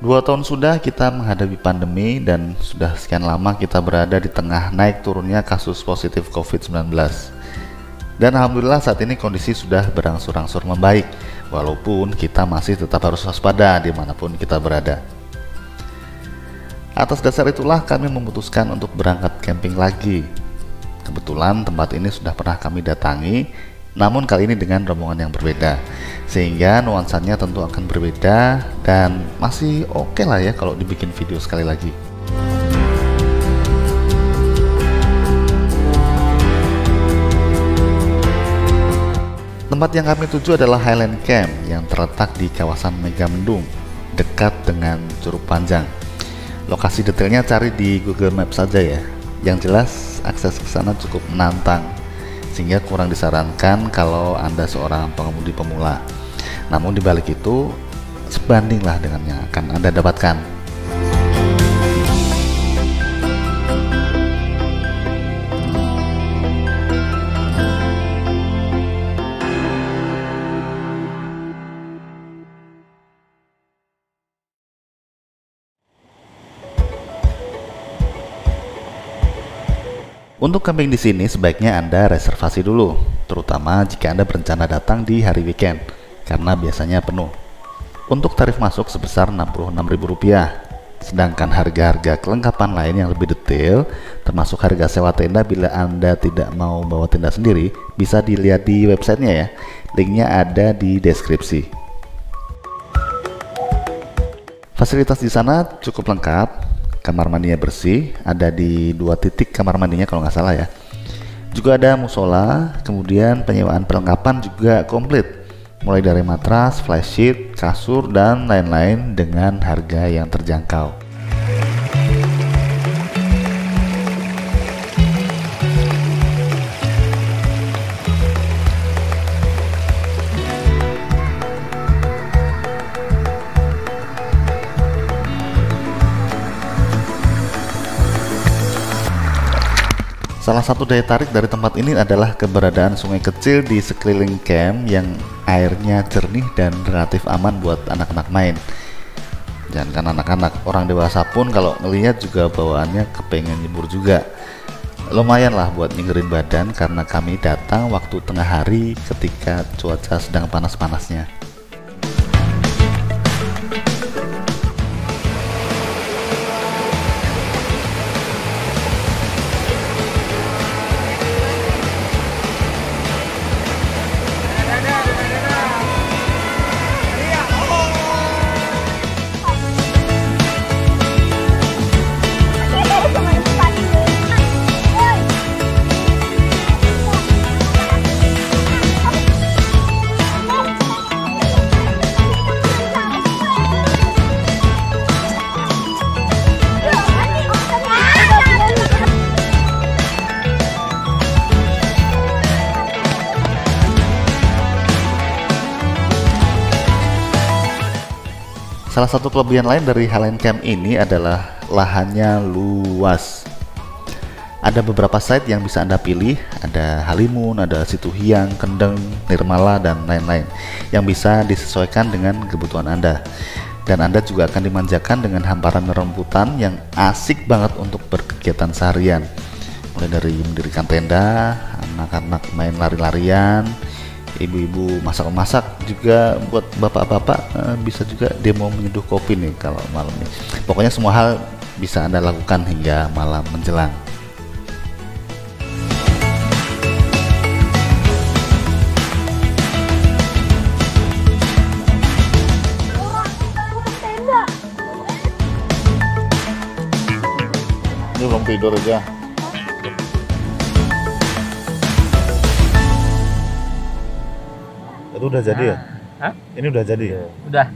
2 tahun sudah kita menghadapi pandemi dan sudah sekian lama kita berada di tengah naik turunnya kasus positif COVID-19. Dan alhamdulillah saat ini kondisi sudah berangsur-angsur membaik, walaupun kita masih tetap harus waspada dimanapun kita berada. Atas dasar itulah kami memutuskan untuk berangkat camping lagi. Kebetulan tempat ini sudah pernah kami datangi, namun kali ini dengan rombongan yang berbeda, sehingga nuansanya tentu akan berbeda dan masih oke lah ya kalau dibikin video sekali lagi. Tempat yang kami tuju adalah Highland Camp yang terletak di kawasan Megamendung, dekat dengan Curug Panjang. Lokasi detailnya cari di Google Maps saja ya. Yang jelas akses ke sana cukup menantang, sehingga kurang disarankan kalau Anda seorang pengemudi pemula. Namun dibalik itu, sebandinglah dengan yang akan Anda dapatkan. Untuk camping di sini sebaiknya Anda reservasi dulu, terutama jika Anda berencana datang di hari weekend, karena biasanya penuh. Untuk tarif masuk sebesar Rp66.000, sedangkan harga-harga kelengkapan lain yang lebih detail, termasuk harga sewa tenda bila Anda tidak mau bawa tenda sendiri, bisa dilihat di websitenya ya. Linknya ada di deskripsi. Fasilitas di sana cukup lengkap. Kamar mandinya bersih, ada di 2 titik kamar mandinya kalau nggak salah ya. Juga ada musola, kemudian penyewaan perlengkapan juga komplit, mulai dari matras, flysheet, kasur, dan lain-lain dengan harga yang terjangkau. Salah satu daya tarik dari tempat ini adalah keberadaan sungai kecil di sekeliling camp yang airnya jernih dan relatif aman buat anak-anak main. Jangan anak-anak, orang dewasa pun kalau ngelihat juga bawaannya kepengen nyebur juga. Lumayan lah buat nyingerin badan karena kami datang waktu tengah hari ketika cuaca sedang panas-panasnya. Salah satu kelebihan lain dari Highland Camp ini adalah lahannya luas. Ada beberapa site yang bisa Anda pilih, ada Halimun, ada Situhiang, Kendeng, Nirmala, dan lain-lain yang bisa disesuaikan dengan kebutuhan Anda. Dan Anda juga akan dimanjakan dengan hamparan rumputan yang asik banget untuk berkegiatan seharian. Mulai dari mendirikan tenda, anak-anak main lari-larian, ibu-ibu masak-masak, juga buat bapak-bapak bisa juga demo menyeduh kopi nih kalau malam nih. Pokoknya semua hal bisa Anda lakukan hingga malam menjelang. Ini belum tidur aja. Itu udah jadi ya? Hah? Ini udah jadi ya? Udah.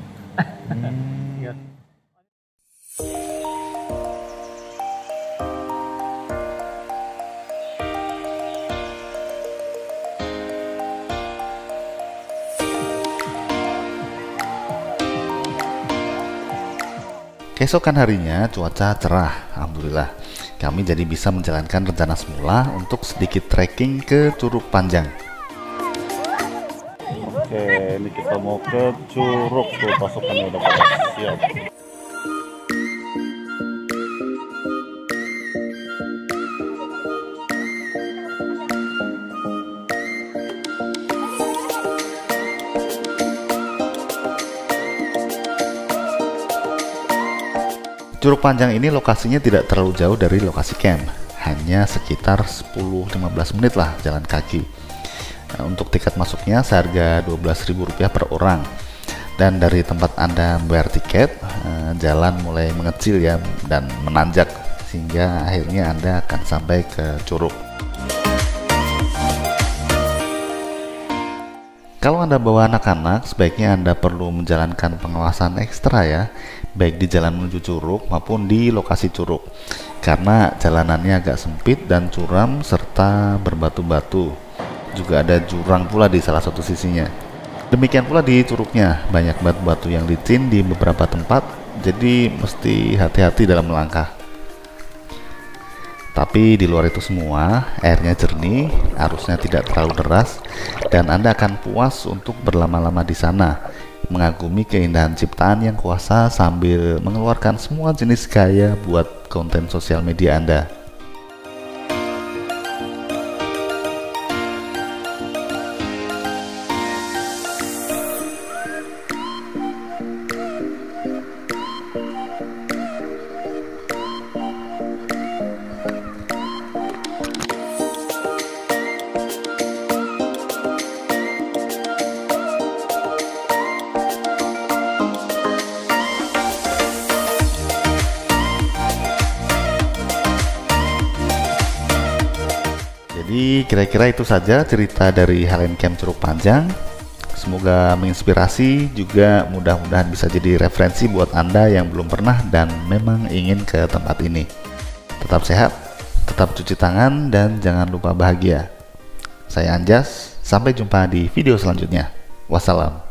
Keesokan harinya cuaca cerah, alhamdulillah. Kami jadi bisa menjalankan rencana semula untuk sedikit trekking ke Curug Panjang. Oke, ini kita mau ke Curug tuh, pasukannya udah pada siap. Curug Panjang ini lokasinya tidak terlalu jauh dari lokasi camp, hanya sekitar 10-15 menit lah jalan kaki. Untuk tiket masuknya seharga Rp12.000 per orang. Dan dari tempat Anda membayar tiket, jalan mulai mengecil ya dan menanjak, sehingga akhirnya Anda akan sampai ke Curug. Kalau Anda bawa anak-anak, sebaiknya Anda perlu menjalankan pengawasan ekstra ya, baik di jalan menuju Curug maupun di lokasi Curug, karena jalanannya agak sempit dan curam serta berbatu-batu. Juga ada jurang pula di salah satu sisinya. Demikian pula di Curugnya, banyak batu-batu yang licin di beberapa tempat, jadi mesti hati-hati dalam melangkah. Tapi di luar itu semua, airnya jernih, arusnya tidak terlalu deras, dan Anda akan puas untuk berlama-lama di sana, mengagumi keindahan ciptaan yang kuasa sambil mengeluarkan semua jenis gaya buat konten sosial media Anda. Jadi kira-kira itu saja cerita dari Highland Camp Curug Panjang. Semoga menginspirasi, juga mudah-mudahan bisa jadi referensi buat Anda yang belum pernah dan memang ingin ke tempat ini. Tetap sehat, tetap cuci tangan, dan jangan lupa bahagia. Saya Anjas, sampai jumpa di video selanjutnya. Wassalam.